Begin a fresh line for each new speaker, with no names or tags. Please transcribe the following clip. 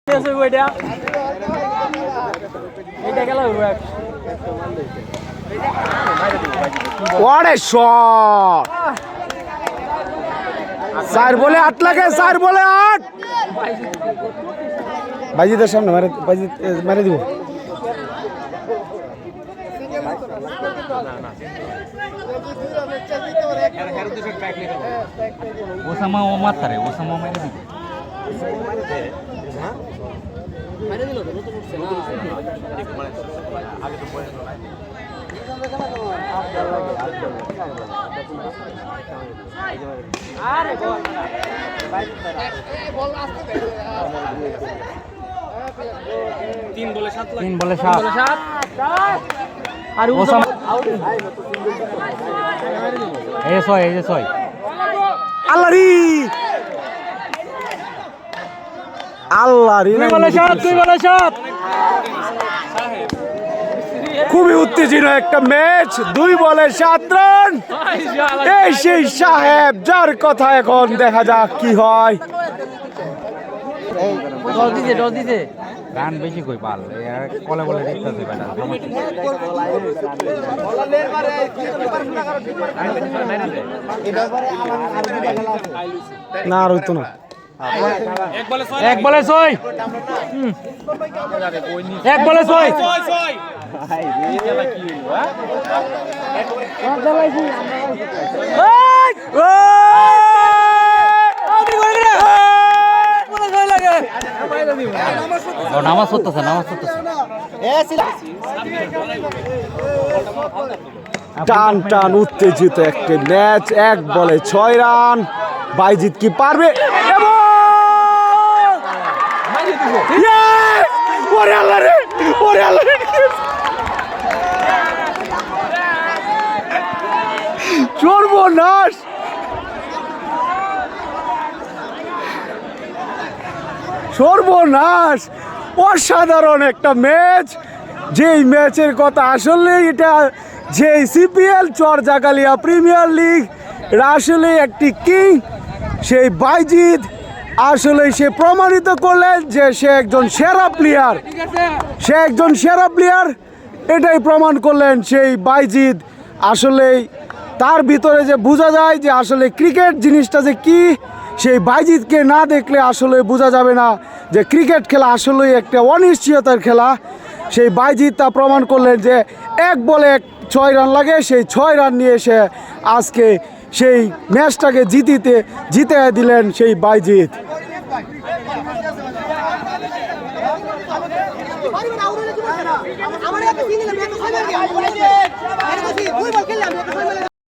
What a shot! চার বলে 8 লাগে, 4 বলে 8। বাইজিদের সামনে মারে দিব।
ওসামা ওমার তারে ওসামা মেরে দিব। মেরে দিল তো নতুন উঠছে না আগে তো পড়ে গেল আরে বল আসতে 3 বলে 7 লাগে 3 বলে 7 আর ওসামা এই যে 6
আল্লাহরি খুবই উত্তেজিত একটা ম্যাচ। 2 বলে 7 রান। এই সেই সাহেব যার কথা এখন দেখা যাক কি হয়।
ডল দিছে রান বেশি কই পাল কলে বলে দেখতেছে বেটা
না আর হইতো না।
এক বলে 6 এক বলে 6 নামাজ পড়তেছে
টান টান উত্তেজিত একটা ম্যাচ। 1 বলে 6 রান। বাইজিৎ কি পারবে? সর্বনাশ! সর্বনাশ! অসাধারণ একটা ম্যাচ। যেই ম্যাচের কথা আসলে এটা যে সিপিএল চরজাগালিয়া প্রিমিয়ার লিগ আসলে একটি কিং সেই বাইজিৎ আসলে সে প্রমাণিত করলেন যে সে একজন সেরা প্লেয়ার। এটাই প্রমাণ করলেন সেই বাইজিৎ। আসলেই তার ভিতরে যে বোঝা যায় যে আসলে ক্রিকেট জিনিসটা যে কি, সেই বাইজিৎকে না দেখলে আসলে বোঝা যাবে না যে ক্রিকেট খেলা আসলেই একটা অনিশ্চয়তার খেলা। সেই বাইজিৎ তা প্রমাণ করলেন যে 1 বলে 6 রান লাগে, সেই 6 রান নিয়ে সে আজকে সেই ম্যাচটাকে জিতে দিলেন সেই বাইজিৎ।
আমার